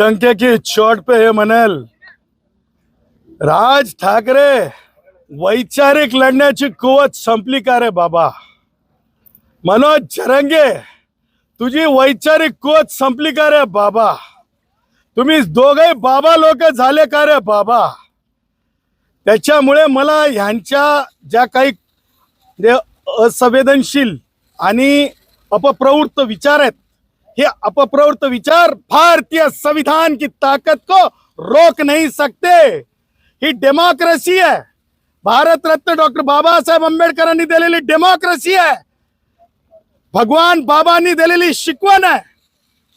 डंके की चोट पे हे म्हणेल, राज ठाकरे वैचारिक लढण्याची कुवत संपली का रे बाबा? मनोज जरंगे तुझी वैचारिक कुवत संपली का रे बाबा? तुम्ही दोघे बाबा लोक झाले का रे बाबा? त्याच्यामुळे मला ह्यांच्या ज्या काही असंवेदनशील आणि अपप्रवृत्त विचार आहेत, ये अपप्रवृत्त विचार भारतीय संविधान की ताकत को रोक नहीं सकते। ही डेमोक्रेसी है, भारत रत्न डॉक्टर बाबासाहेब आंबेडकरांनी दिलेली डेमोक्रेसी आहे, भगवान बाबांनी दिलेली शिकवण आहे,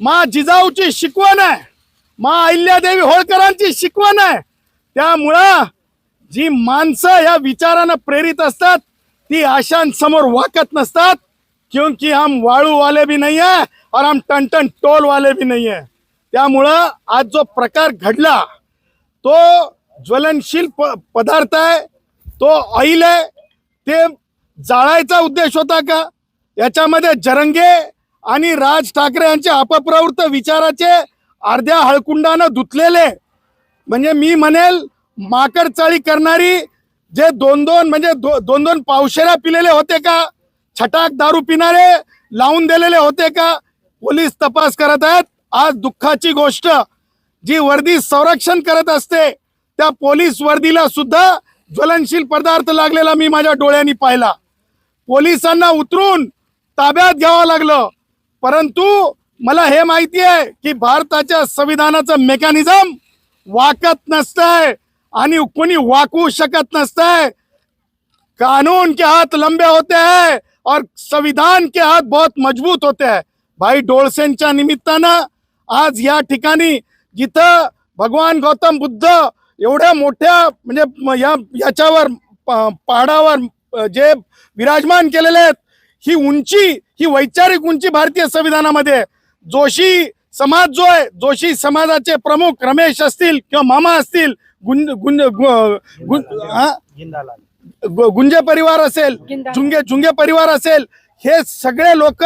माँ जिजाऊची शिकवण आहे, माँ अहिल्यादेवी होळकरांची शिकवण आहे। त्यामुळे जी माणसं या विचारानं प्रेरित असतात ती आशांसमोर वाकत नसतात, क्योंकि हम वाळू वाले भी नहीं है और हम टन टोल वाले भी नहीं है। त्यामुळं आज जो प्रकार घडला तो ज्वलनशील पदार्थ आहे, तो ऑइल आहे, ते जाळायचा उद्देश होता का? याच्यामध्ये जरंगे आणि राज ठाकरे यांचे अपप्रवृत्त विचाराचे अर्ध्या हळकुंडानं धुतलेले, म्हणजे मी म्हणेल माकड चाळी करणारी जे दोन दोन पावशेऱ्या पिलेले होते का? छटाक दारू पिणारे लावून दिलेले होते का? पोलीस तपास करत आहेत। आज दुःखाची गोष्ट, जी वर्दी संरक्षण करत असते त्या पोलीस वर्दीला सुद्धा ज्वलनशील पदार्थ लागलेला मी माझ्या डोळ्यांनी पाहिला। पोलिसांना उतरून ताब्यात घ्यावं लागलं, परंतु मला हे माहिती आहे की भारताच्या संविधानाचं मेकॅनिझम वाकत नसतंय आणि कोणी वाकवू शकत नसतंय। कानून के हाथ लंबे होते हैं और संविधान के हाथ बहुत मजबूत होते हैं। भाई डोळसेंच्या निमित्तानं आज या ठिकाणी जिथं भगवान गौतम बुद्ध एवढ्या मोठ्या म्हणजे याच्यावर पहाडावर जे विराजमान केलेले आहेत, ही उंची, ही वैचारिक उंची भारतीय संविधानामध्ये जोशी समाज जो आहे, जोशी समाजाचे प्रमुख रमेश असतील किंवा मामा असतील, गुंजे परिवार असेल, झुंगे परिवार असेल, हे सगळे लोक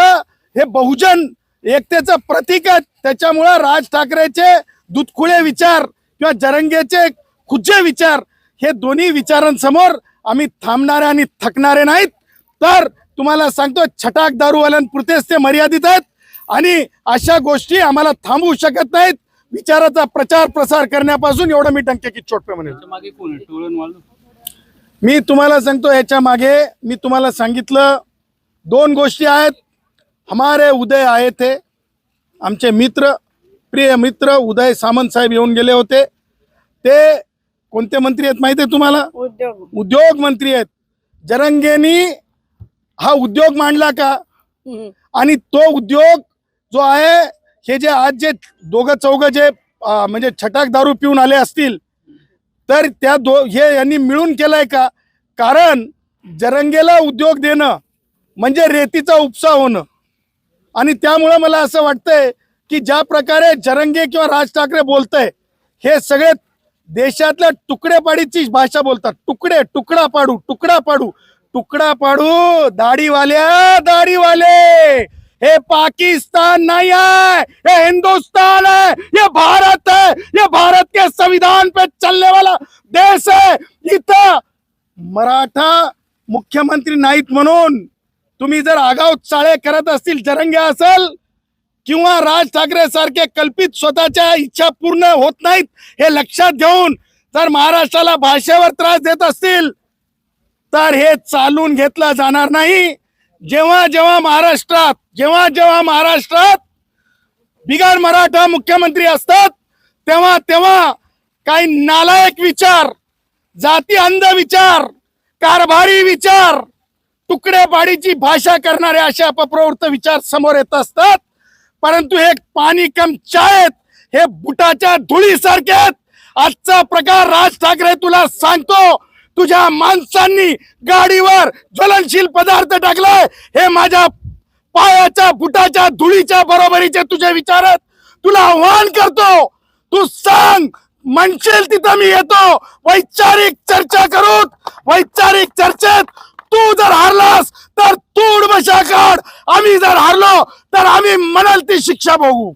हे बहुजन एकतेचं प्रतीक आहेत। त्याच्यामुळे राज ठाकरेचे दुधखुळे विचार किंवा जरंगेचे खुजे विचार, हे दोन्ही विचारांसमोर आम्ही थांबणारे आणि थकणारे नाहीत। तर तुम्हाला सांगतो, छटाक दारूवाल्यांपुरतेच ते मर्यादित आहेत आणि अशा गोष्टी आम्हाला थांबवू शकत नाहीत। विचाराचा प्रचार प्रसार करण्यापासून एवढं मी डंके की चोट पे म्हणेल। मी तुम्हाला सांगतो, याच्या मागे मी तुम्हाला सांगितलं दोन गोष्टी आहेत। हमारे उदय आए थे, आमचे मित्र, प्रिय मित्र उदय सामंत साहेब येऊन गेले होते। ते कोणते मंत्री आहेत माहिती आहे तुम्हाला? उद्योग मंत्री आहेत। जरंगेनी हा उद्योग मांडला का? आणि तो उद्योग जो आहे, हे जे आज जे दोघं चौघं जे म्हणजे छटाक दारू पिऊन आले असतील, तर त्या हे यांनी मिळून केलाय का? कारण जरंगेला उद्योग देणं म्हणजे रेतीचा उपसा होणं। आणि त्यामुळे मला असं वाटतंय की ज्या प्रकारे जरंगे किंवा राज ठाकरे बोलतय, हे सगळे देशातल्या तुकडेपाडीची भाषा बोलतात। तुकडा पाडू दाढीवाले, हे पाकिस्तान नहीं है, ये हिंदुस्तान है, ये भारत है, ये भारत के संविधान पे चलने वाला देश है। इथं मराठा मुख्यमंत्री नाहीत म्हणून तुम्ही जर आगाऊ चाळे करत असतील, जरंगे असेल किंवा राज ठाकरे सारखे कल्पित स्वतःच्या इच्छा पूर्ण होत नाहीत हे लक्षात घेऊन जर महाराष्ट्राला भाषेवर त्रास देत असतील, तर हे चालून घेतलं जाणार नाही। जेव्हा महाराष्ट्रात बिगर मराठा मुख्यमंत्री असतात, तेव्हा काही नालायक विचार, जाती अंध विचार, कारभारी विचार, तुकडेपाडीची भाषा करणारे असे अपप्रवृत्त विचार समोर येत असतात। परंतु हे पाणी कम चायत, हे बुटाच्या धुळीसारखे आहेत। आजचा प्रकार राज ठाकरे तुला सांगतो, तुझ्या माणसांनी गाडीवर ज्वलनशील पदार्थ टाकलाय, हे माझ्या पायाच्या बुटाच्या धुळीच्या बरोबरीचे तुझे विचार आहेत। तुला आव्हान करतो, तू सांग, म्हणशील तिथं मी येतो। वैचारिक चर्चा करू, वैचारिक चर्चेत तू जर हारलास तर तूड बशा काढ, आम्ही जर हारलो तर आम्ही म्हणाल ती शिक्षा भोगू।